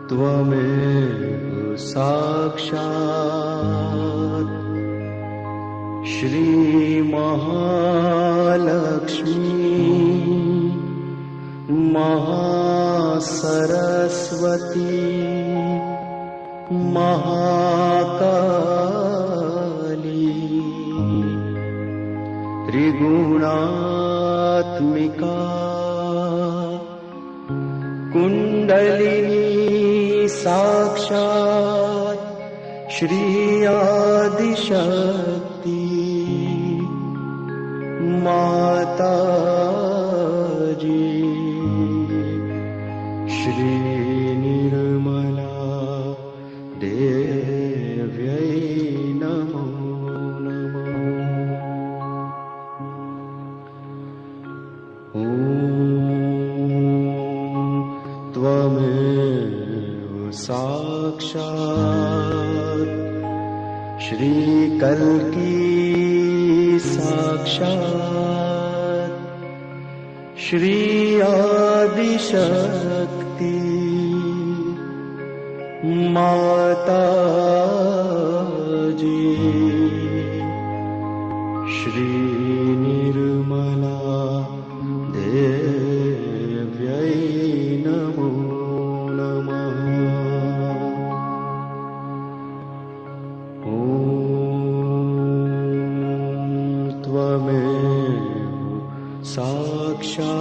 त्वमेव साक्षात् श्री महालक्ष्मी महासरस्वती महाकाली त्रिगुणात्मिका कुंडलिनी साक्षात् श्री आदिशक्ति माताजी श्री निर्मला देव्यै नमो नमः। ॐ त्वमेव साक्षात् श्री कल्की साक्षात् श्री आदिशक्ति माताजी श्री निर्मला देव्यै नमो नमः। ॐ त्वमेव साक्षात्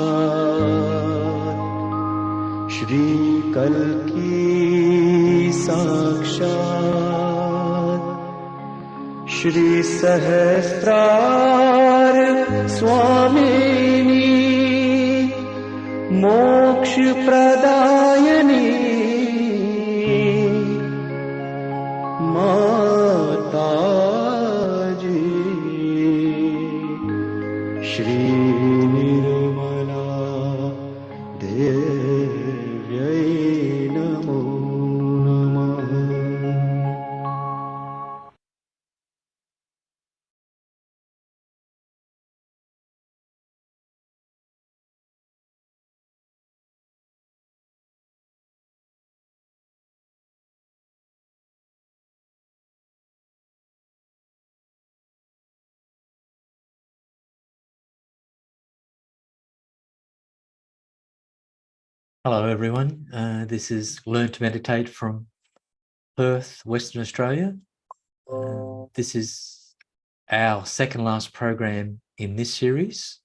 श्री कल्की साक्षात् श्री सहस्रार स्वामिनी मोक्ष प्रदायिनी माताजी श्री निर्मला देव्यै नमो नमः। Hello everyone, this is Learn to Meditate from Perth, Western Australia. This is our second last program in this series.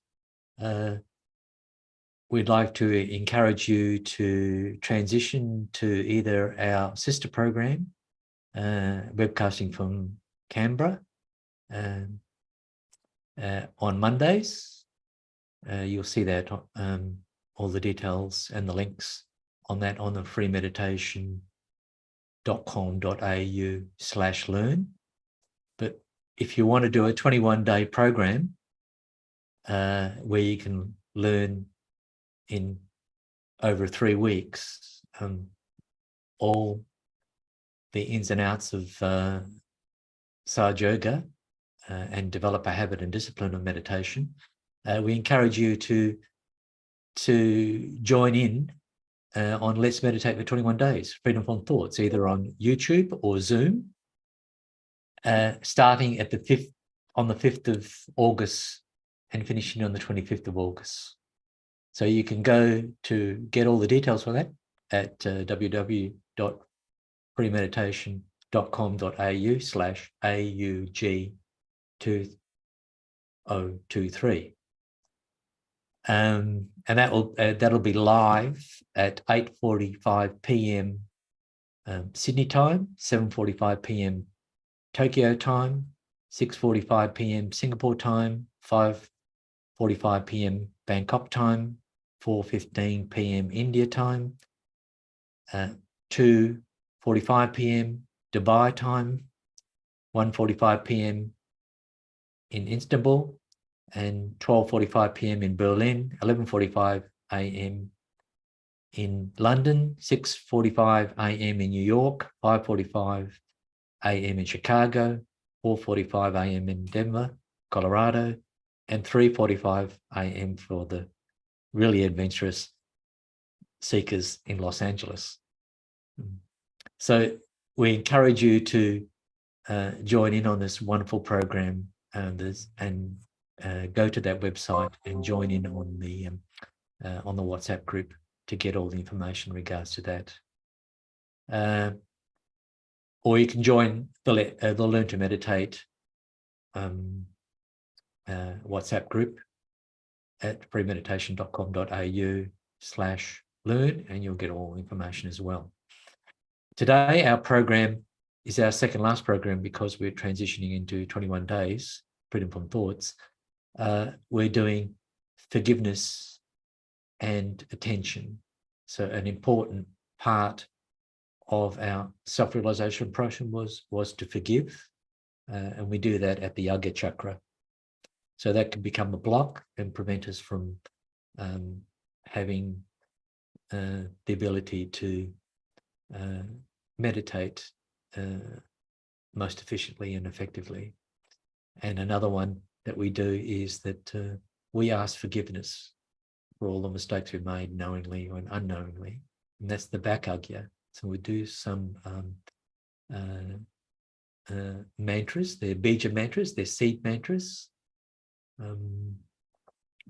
We'd like to encourage you to transition to either our sister program, webcasting from Canberra, on Mondays. You'll see that all the details and the links on that on the freemeditation.com.au/learn. But if you want to do a 21-day program where you can learn in over 3 weeks all the ins and outs of Sahaja Yoga and develop a habit and discipline of meditation, we encourage you to join in on Let's Meditate for 21 Days, Freedom from Thoughts, either on YouTube or Zoom, starting at on the 5th of August and finishing on the 25th of August. So you can go to get all the details for that at www.freemeditation.com.au/AUG2023. And that'll be live at 8:45 p.m. Sydney time, 7:45 p.m. Tokyo time, 6:45 p.m. Singapore time, 5:45 p.m. Bangkok time, 4:15 p.m. India time, 2:45 p.m. Dubai time, 1:45 p.m. in Istanbul, and 12:45 p.m. in Berlin, 11:45 a.m. in London, 6:45 a.m. in New York, 5:45 a.m. in Chicago, 4:45 a.m. in Denver, Colorado, and 3:45 a.m. for the really adventurous seekers in Los Angeles. So we encourage you to join in on this wonderful program and go to that website and join in on the WhatsApp group to get all the information in regards to that. Or you can join the Learn to Meditate WhatsApp group at premeditation.com.au/learn, and you'll get all the information as well. Today, our program is our second last program because we're transitioning into 21 days, freedom from thoughts. We're doing forgiveness and attention. So an important part of our self-realization process was to forgive, and we do that at the Agya chakra. So that can become a block and prevent us from having the ability to meditate most efficiently and effectively. And another one that we do is that we ask forgiveness for all the mistakes we've made knowingly or unknowingly, and that's the back Agya. So we do some mantras. They're bija mantras, they're seed mantras,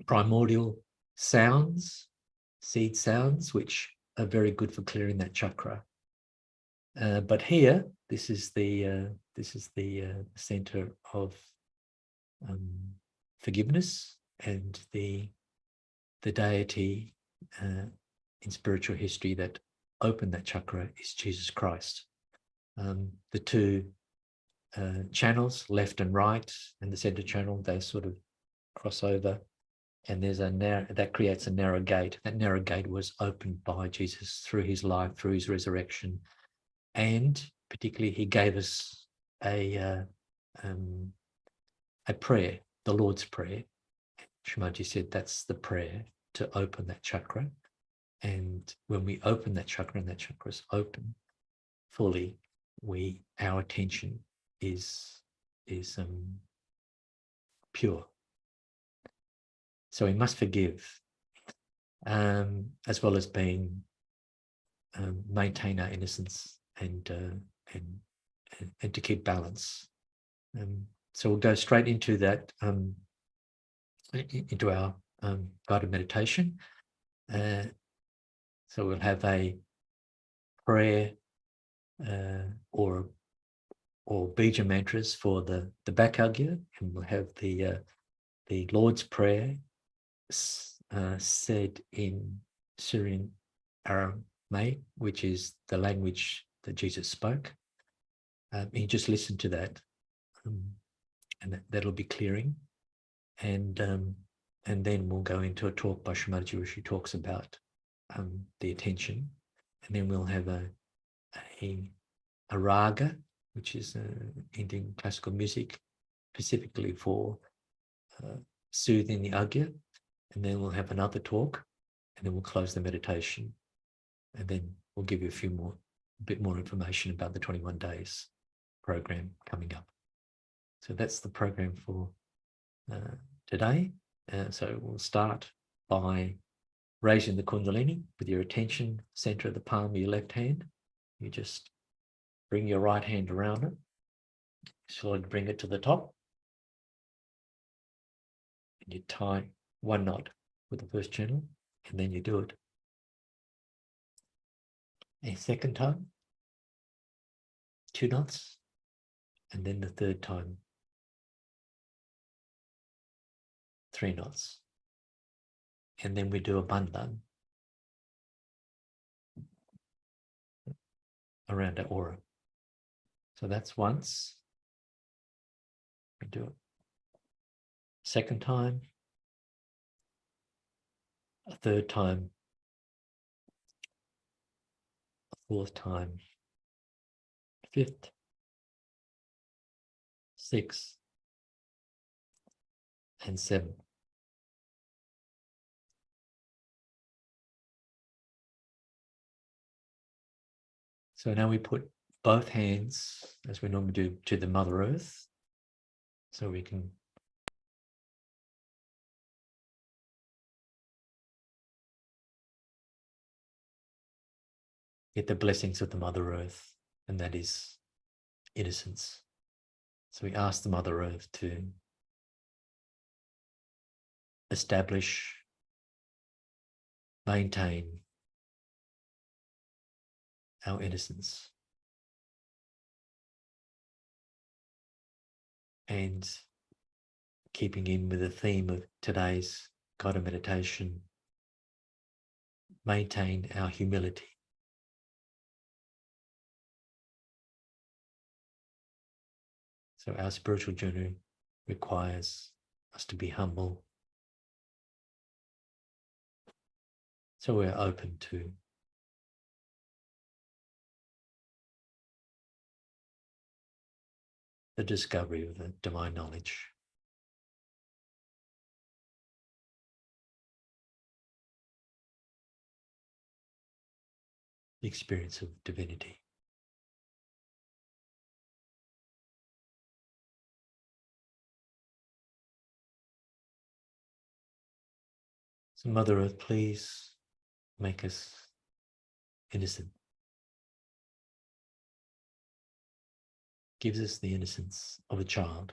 primordial sounds, seed sounds, which are very good for clearing that chakra. But here, this is the center of forgiveness, and the deity in spiritual history that opened that chakra is Jesus Christ. The two channels, left and right, and the center channel, they sort of cross over, and there's that creates a narrow gate. That narrow gate was opened by Jesus through his life, through his resurrection, and particularly he gave us a prayer, the Lord's Prayer. Shri Mataji said that's the prayer to open that chakra. And when we open that chakra and that chakra is open fully, our attention is pure. So we must forgive, as well as maintain our innocence and to keep balance. So we'll go straight into that, into our guided meditation. So we'll have a prayer or bija mantras for the back Agya, and we'll have the Lord's Prayer said in Syrian Aramaic, which is the language that Jesus spoke. You just listen to that, and that'll be clearing. And then we'll go into a talk by Shri Mataji where she talks about the attention, and then we'll have a raga, which is Indian classical music, specifically for soothing the Agya, and then we'll have another talk, and then we'll close the meditation, and then we'll give you a bit more information about the 21 days program coming up. So that's the program for today. So we'll start by raising the Kundalini with your attention center of the palm of your left hand. You just bring your right hand around it, slowly bring it to the top, and you tie one knot with the first channel, and then you do it a second time, 2 knots, and then the third time, 3 knots. And then we do a bandhan around our aura. So that's once. We do it. Second time, a third time, a fourth time, fifth, sixth, and seventh. So now we put both hands, as we normally do, to the Mother Earth, so we can get the blessings of the Mother Earth, and that is innocence. So we ask the Mother Earth to establish, maintain our innocence. And keeping in with the theme of today's guided meditation, maintain our humility. So our spiritual journey requires us to be humble. So we're open to the discovery of the divine knowledge. The experience of divinity. So Mother Earth, please make us innocent. Gives us the innocence of a child.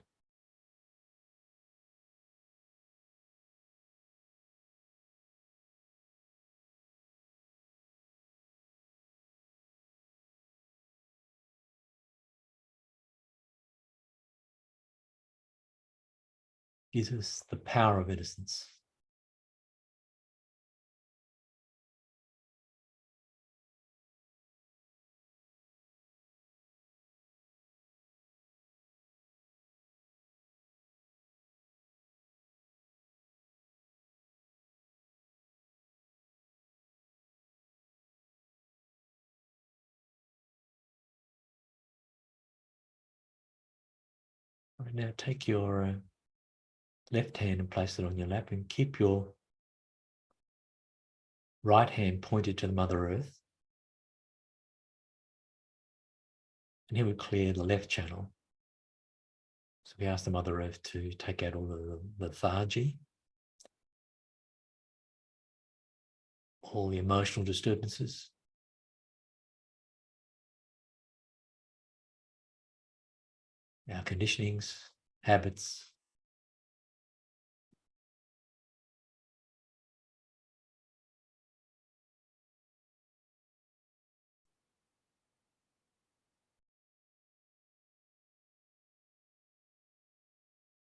Gives us the power of innocence. Right, now take your left hand and place it on your lap, and keep your right hand pointed to the Mother Earth. And here we clear the left channel. So we ask the Mother Earth to take out all the lethargy, all the emotional disturbances, our conditionings, habits,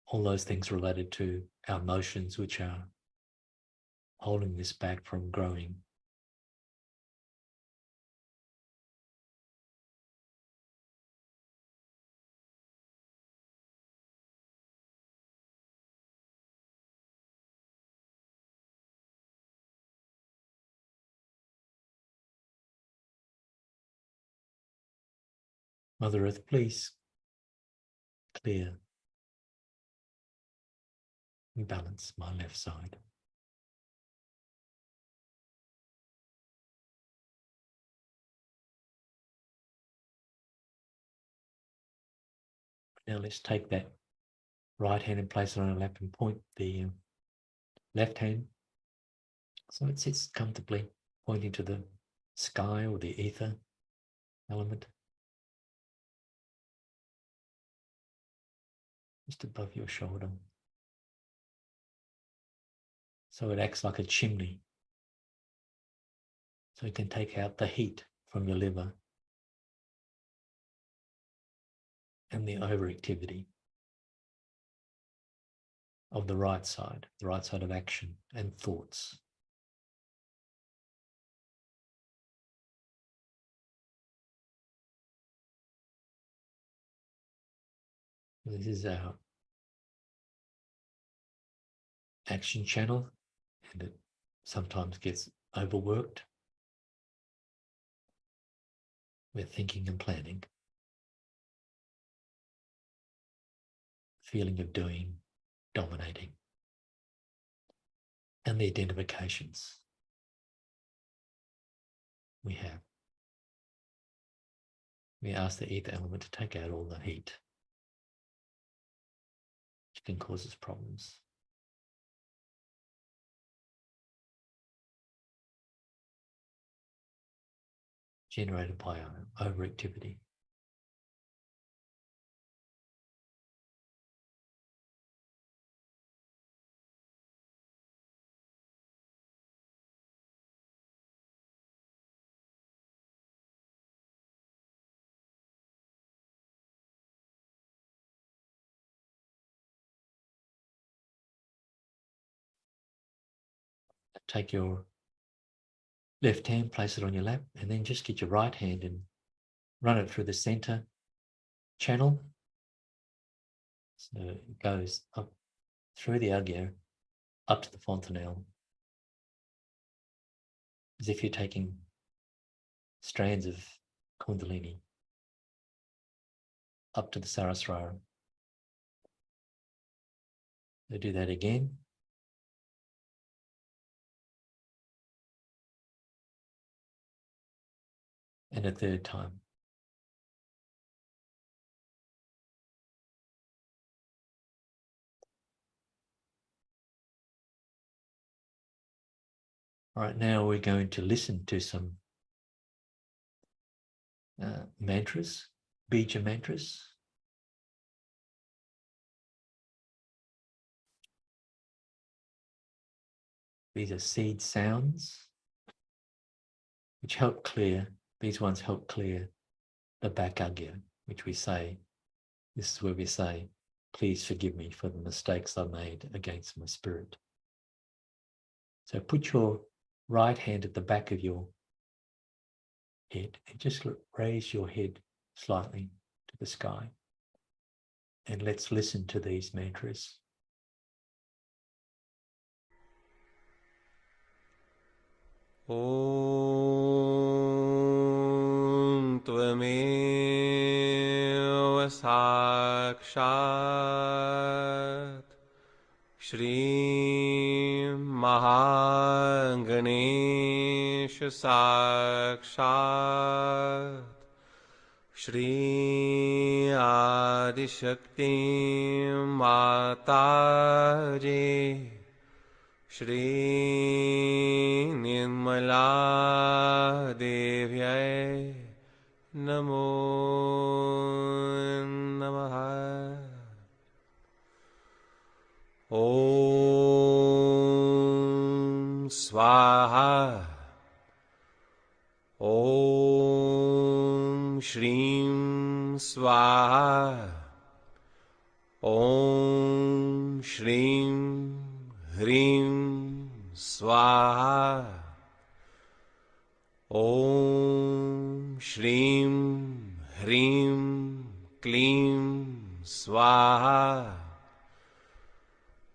all those things related to our emotions which are holding this back from growing. Mother Earth, please clear and balance my left side. Now let's take that right hand and place it on our lap and point the left hand so it sits comfortably, pointing to the sky or the ether element, just above your shoulder. So it acts like a chimney. So it can take out the heat from your liver and the overactivity of the right side of action and thoughts. This is our action channel, and it sometimes gets overworked with thinking and planning, feeling of doing, dominating, and the identifications we have. We ask the ether element to take out all the heat, which can cause us problems. Generated by our overactivity. Take your left hand, place it on your lap, and then just get your right hand and run it through the center channel. So it goes up through the agya, up to the fontanelle, as if you're taking strands of kundalini up to the sarasrara. So do that again. And a third time. All right, now we're going to listen to some mantras, bija mantras. These are seed sounds which help clear, these ones help clear the back agya, which we say, this is where we say, please forgive me for the mistakes I made against my spirit. So put your right hand at the back of your head and just raise your head slightly to the sky. And let's listen to these mantras. Om Tvameva Sakshat Shri Ganesh Sakshat Shri Adishakti Mataji Shri Nirmala Devyai Namo Namaha Om Swaha Om Shrim Swaha Om Shrim Hrim Swaha Om Shrim Hrim Klim Swaha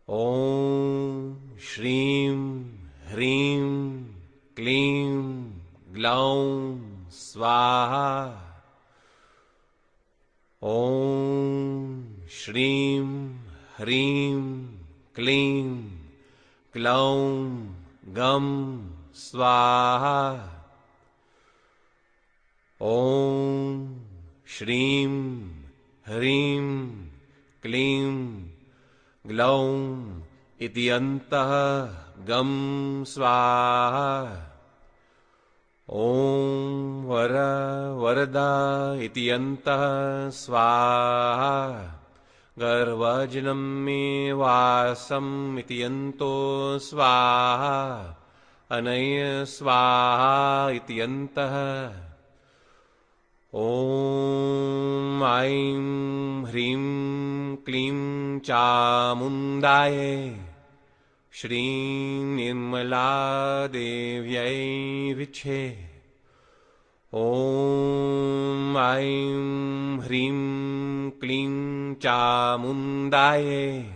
Om Shrim Hrim Klim Glaum Swaha Om Shrim Hrim Klim Glaum Gam Swaha Om Shrim Hrim Klim Glaum Ityantah Gam Swaha Om Vara Varada Ityantah Swaha Garvajnam me vasam ityanto swaha anaya swaha ityantah Om Aim Hrim Klim Chamundaye Shri Nirmala Devyai Viche Om Aim Hrim Klim Chamundaye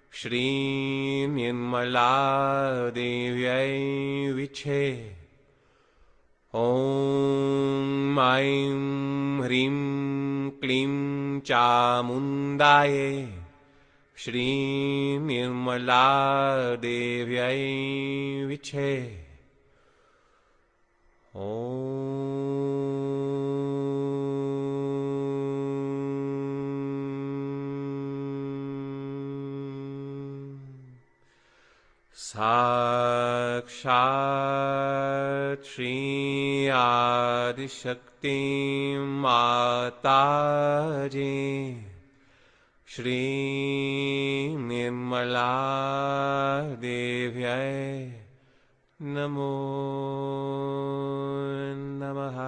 Shri Nirmala Devyai Viche Om Aim Hrim Klim Chamundaye Shri Nirmala Devyai Viche Om साक्षात् श्री आदिशक्ति माताजी श्री निर्मला देव्यै नमो नमः।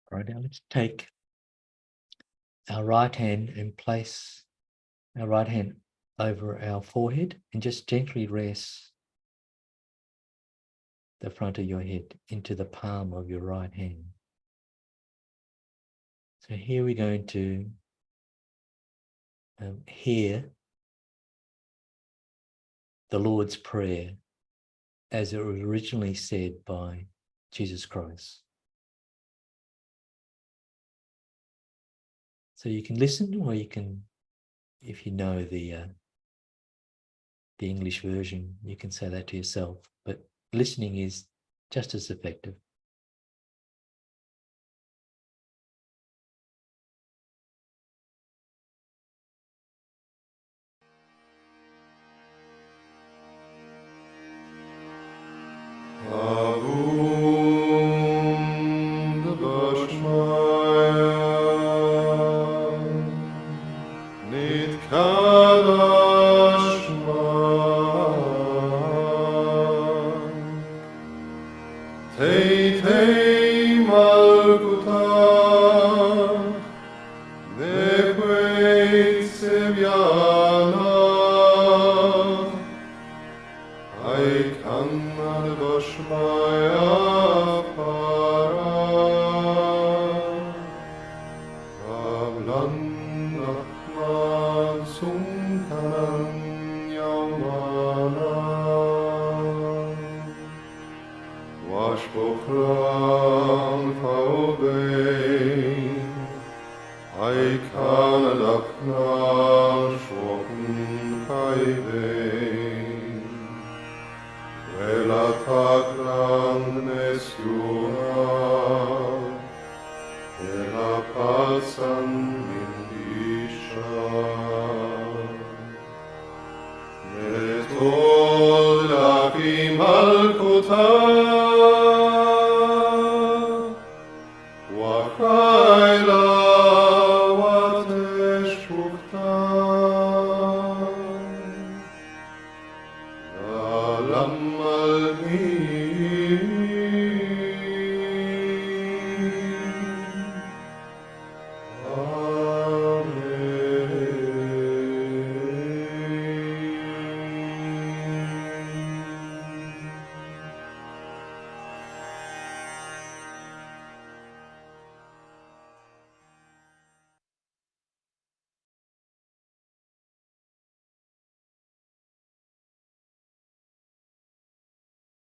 Right, now let's take our right hand and place our right hand over our forehead and just gently rest the front of your head into the palm of your right hand. So here we're going to hear the Lord's Prayer as it was originally said by Jesus Christ. So you can listen, or you can, if you know the English version, you can say that to yourself. But listening is just as effective.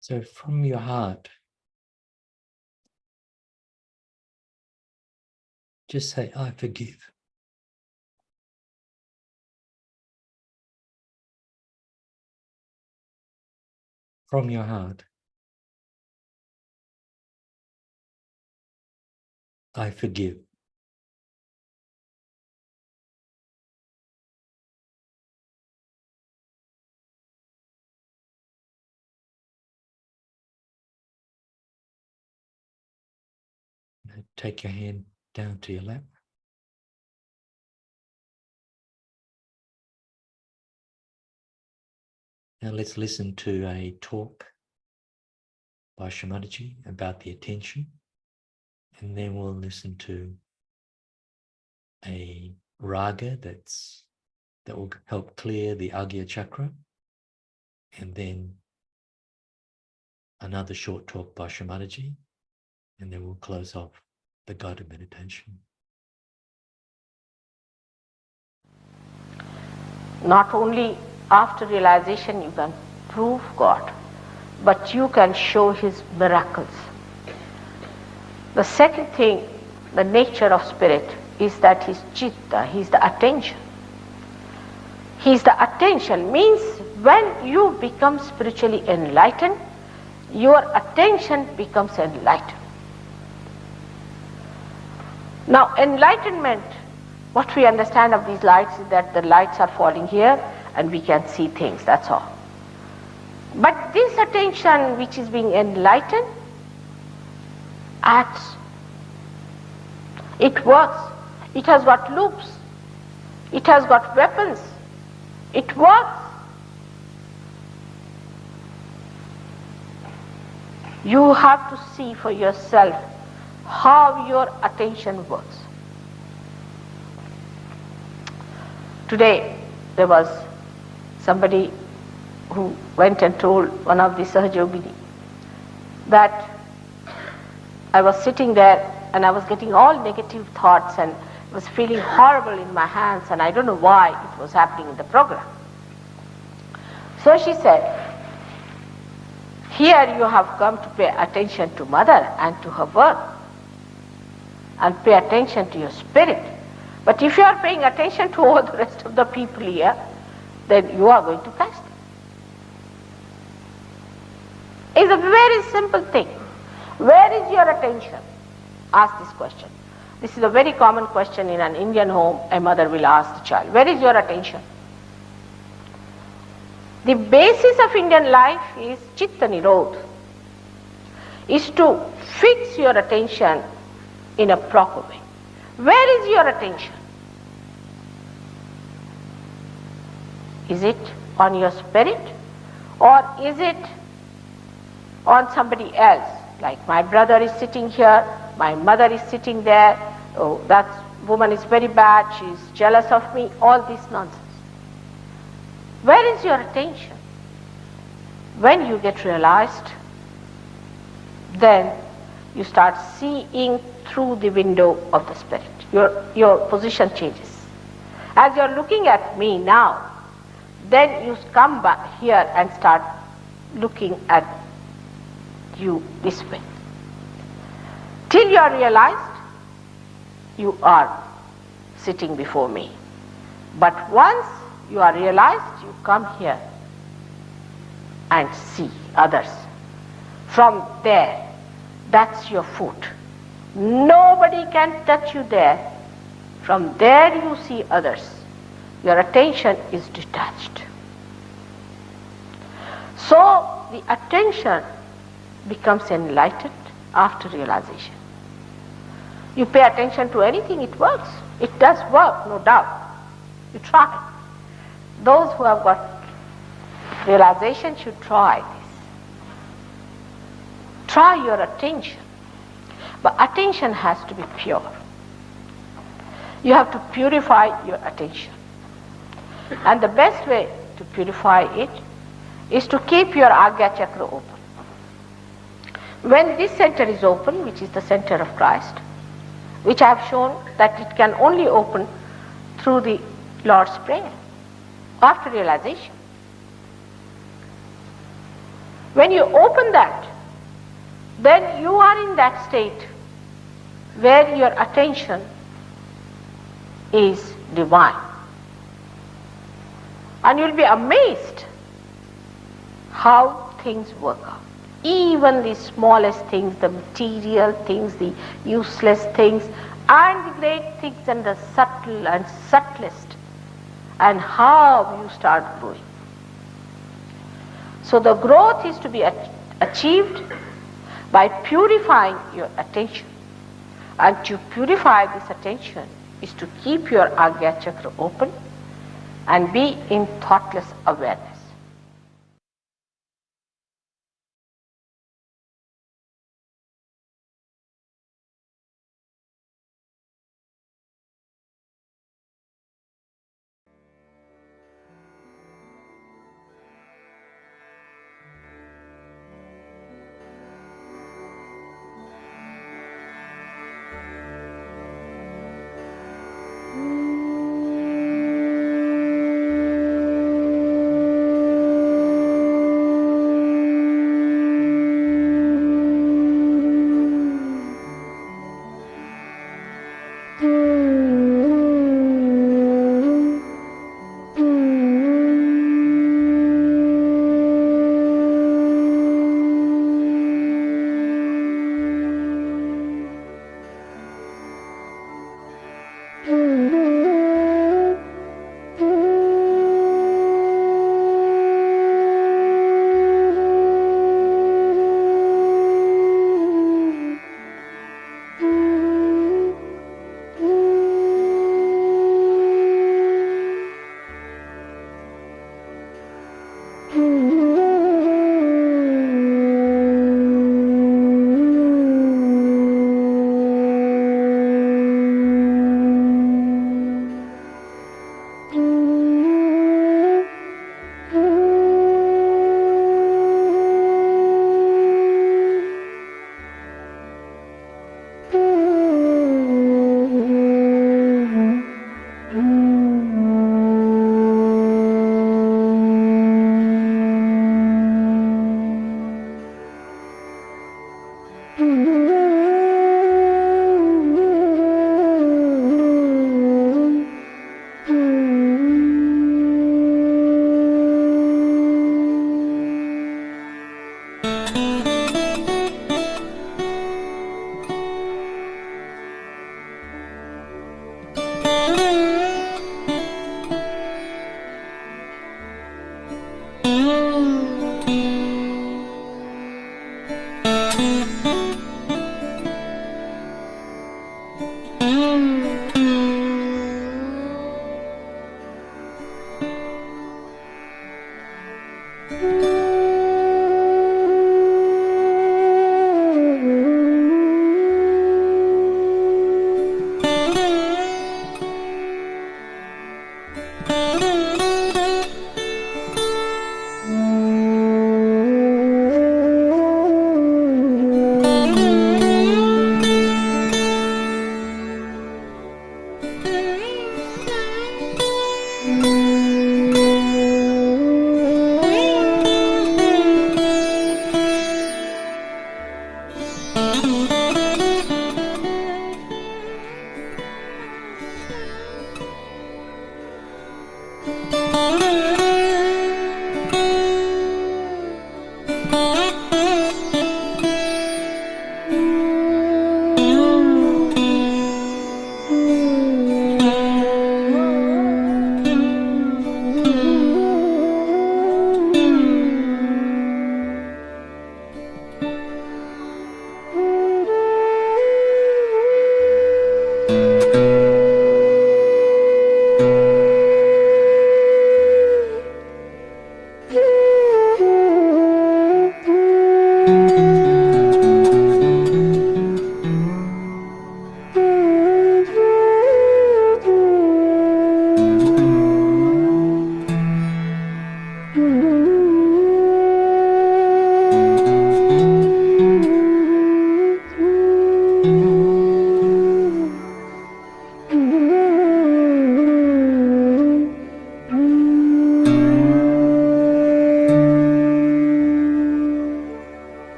So from your heart, just say, I forgive. From your heart, I forgive. Now take your hand down to your lap. Now let's listen to a talk by Shri Mataji about the attention, and then we'll listen to a raga that will help clear the Agya chakra, and then another short talk by Shri Mataji, and then we'll close off the guided meditation. Not only after realization you can prove God, but you can show His miracles. The second thing, the nature of spirit, is that He's chitta, He's the attention. He's the attention means when you become spiritually enlightened, your attention becomes enlightened. Now, enlightenment, what we understand of these lights is that the lights are falling here and we can see things, that's all. But this attention which is being enlightened acts. It works. It has got loops. It has got weapons. It works. You have to see for yourself how your attention works. Today there was somebody who went and told one of the Sahaja Yogini that I was sitting there and I was getting all negative thoughts and was feeling horrible in my hands, and I don't know why it was happening in the program. So she said, here you have come to pay attention to Mother and to her work and pay attention to your spirit. But if you are paying attention to all the rest of the people here, then you are going to catch them. It's a very simple thing. Where is your attention? Ask this question. This is a very common question in an Indian home. A mother will ask the child, where is your attention? The basis of Indian life is Chitta Nirodha, is to fix your attention in a proper way. Where is your attention? Is it on your spirit or is it on somebody else? Like my brother is sitting here, my mother is sitting there, oh, that woman is very bad, she is jealous of me, all this nonsense. Where is your attention? When you get realized, then you start seeing through the window of the spirit. Your position changes. As you are looking at me now, then you come back here and start looking at you this way. Till you are realized, you are sitting before me. But once you are realized, you come here and see others. From there, that's your foot. Nobody can touch you there. From there you see others. Your attention is detached. So the attention becomes enlightened after realization. You pay attention to anything, it works. It does work, no doubt. You try. Those who have got realization should try this. Try your attention. But attention has to be pure. You have to purify your attention. And the best way to purify it is to keep your Agya Chakra open. When this center is open, which is the center of Christ, which I have shown that it can only open through the Lord's Prayer, after realization. When you open that, then you are in that state where your attention is divine. And you'll be amazed how things work out. Even the smallest things, the material things, the useless things, and the great things, and the subtle and subtlest, and how you start growing. So the growth is to be achieved by purifying your attention. And to purify this attention is to keep your Agya Chakra open and be in thoughtless awareness.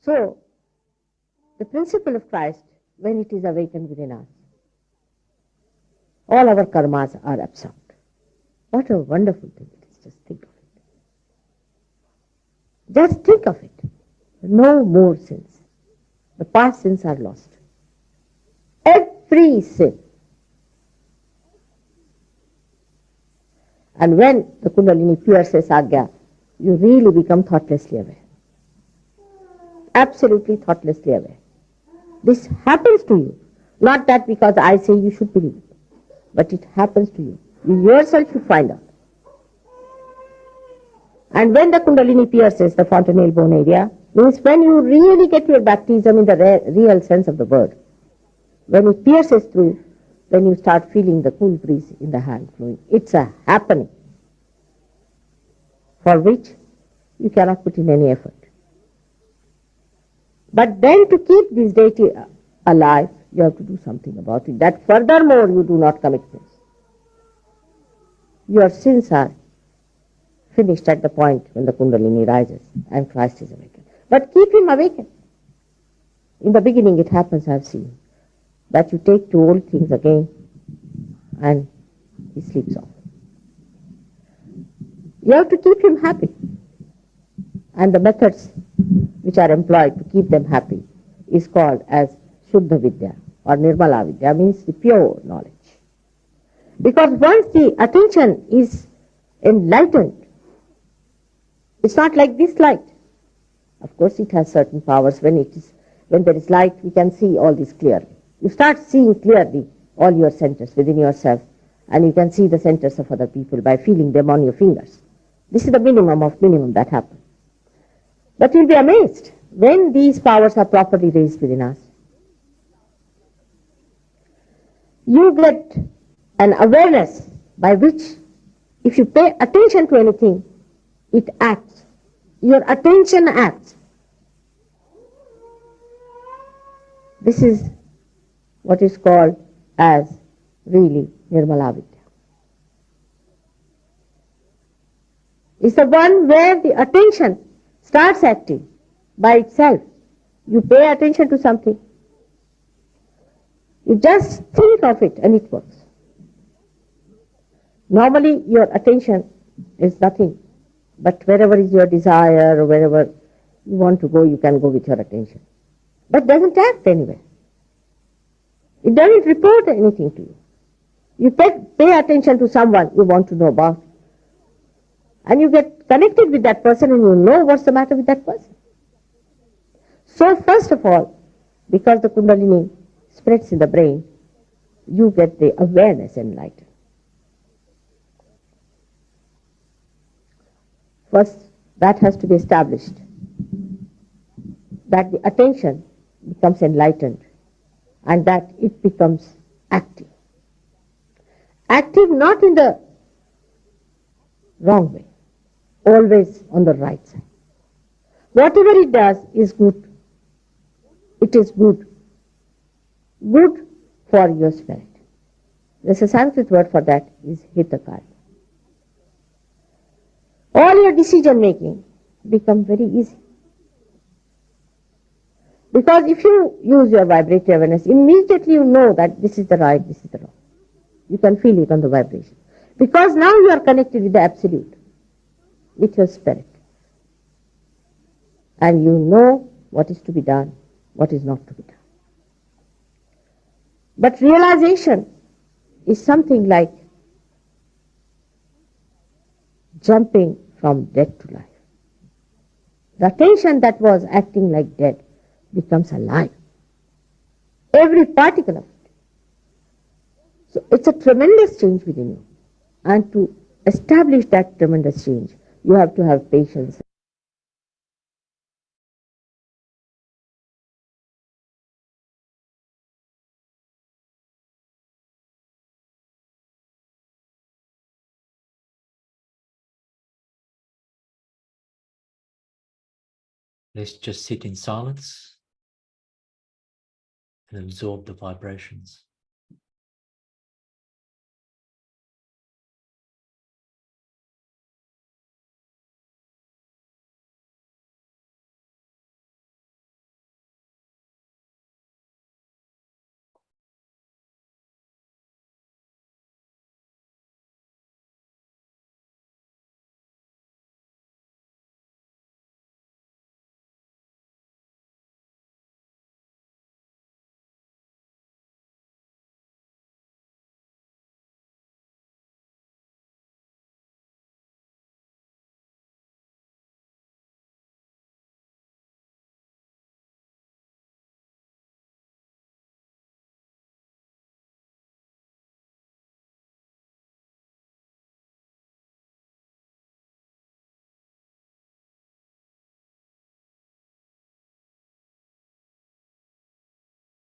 So, the principle of Christ, when it is awakened within us, all our karmas are absorbed. What a wonderful thing it is. Just think of it. Just think of it. No more sins. The past sins are lost. Every sin. And when the Kundalini pierces Agya, you really become thoughtlessly aware. Absolutely thoughtlessly aware. This happens to you. Not that because I say you should believe it, but it happens to you. You yourself should find out. And when the Kundalini pierces the fontanelle bone area, means when you really get your baptism in the real sense of the word. When it pierces through, then you start feeling the cool breeze in the hand flowing. It's a happening for which you cannot put in any effort. But then to keep this deity alive, you have to do something about it. That furthermore you do not commit sins. Your sins are finished at the point when the Kundalini rises and Christ is awakened. But keep him awakened. In the beginning it happens, I have seen, that you take to old things again and he sleeps off. You have to keep him happy. And the methods which are employed to keep them happy is called as Shuddha Vidya or Nirmala Vidya, means the pure knowledge. Because once the attention is enlightened, it's not like this light. Of course it has certain powers. When there is light, we can see all this clearly. You start seeing clearly all your centers within yourself, and you can see the centers of other people by feeling them on your fingers. This is the minimum of minimum that happens. But you'll be amazed when these powers are properly raised within us. You get an awareness by which if you pay attention to anything, it acts. Your attention acts. This is what is called as really Nirmala Vidya. It's the one where the attention starts acting by itself. You pay attention to something. You just think of it and it works. Normally your attention is nothing, but wherever is your desire or wherever you want to go, you can go with your attention. But it doesn't act anywhere. It doesn't report anything to you. You pay attention to someone you want to know about, and you get connected with that person and you know what's the matter with that person. So first of all, because the Kundalini spreads in the brain, you get the awareness enlightened. First, that has to be established, that the attention becomes enlightened and that it becomes active. Active not in the wrong way, always on the right side. Whatever it does is good. It is good. Good for your spirit. There's a Sanskrit word for that, is hitakaya. All your decision making become very easy. Because if you use your vibratory awareness, immediately you know that this is the right, this is the wrong. You can feel it on the vibration. Because now you are connected with the Absolute, with your spirit. And you know what is to be done, what is not to be done. But realization is something like jumping from death to life. The attention that was acting like dead becomes alive. Every particle of it. So it's a tremendous change within you. And to establish that tremendous change, you have to have patience. Let's just sit in silence and absorb the vibrations.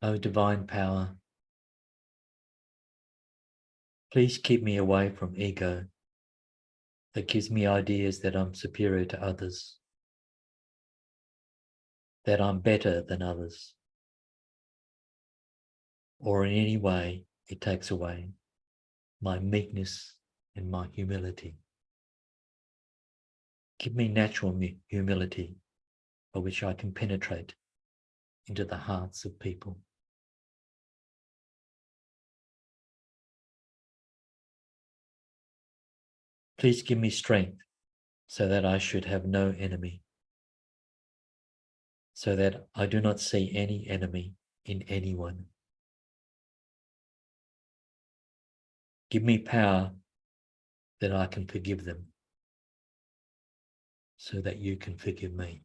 O divine power, please keep me away from ego that gives me ideas that I'm superior to others, that I'm better than others, or in any way it takes away my meekness and my humility. Give me natural humility by which I can penetrate into the hearts of people. Please give me strength so that I should have no enemy, so that I do not see any enemy in anyone. Give me power that I can forgive them, so that you can forgive me.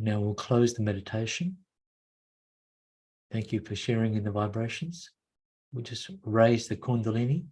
Now we'll close the meditation. Thank you for sharing in the vibrations. We'll just raise the Kundalini.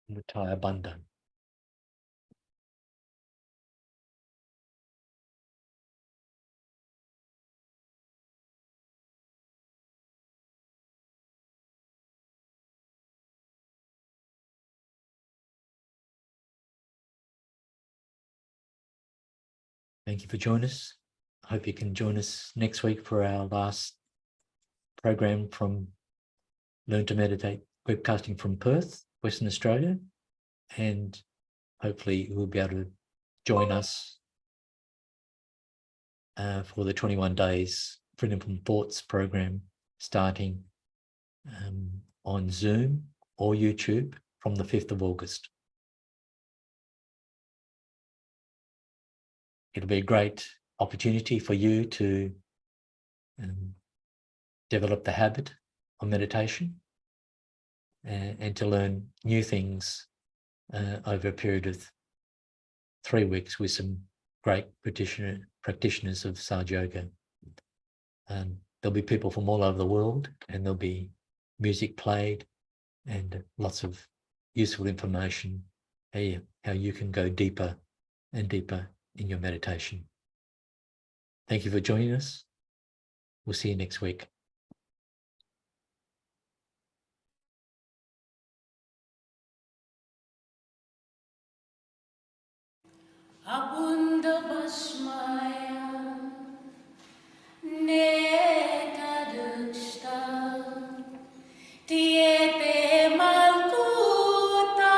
Retire Bandhan. Thank you for joining us. I hope you can join us next week for our last program from Learn to Meditate, webcasting from Perth, Western Australia. And hopefully you'll be able to join us for the 21 days Freedom from Thoughts program starting on Zoom or YouTube from the 5th of August. It'll be a great opportunity for you to develop the habit of meditation and to learn new things over a period of 3 weeks with some great practitioners of Sahaja Yoga. There'll be people from all over the world, and there'll be music played and lots of useful information, how you can go deeper and deeper in your meditation. Thank you for joining us. We'll see you next week. Abunda basmaya neta duksta tiepe malkuta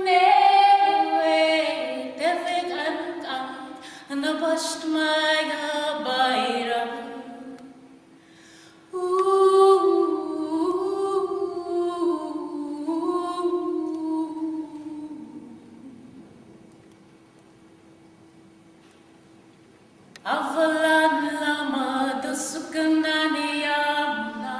newe tefik ankat nabastmaya bayram Avalan lama dasukanani yamna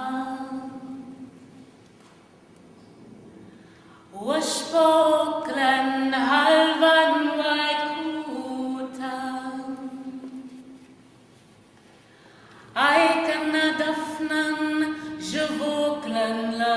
Washpokran halvan waikutan Aikana dafnan javoklan la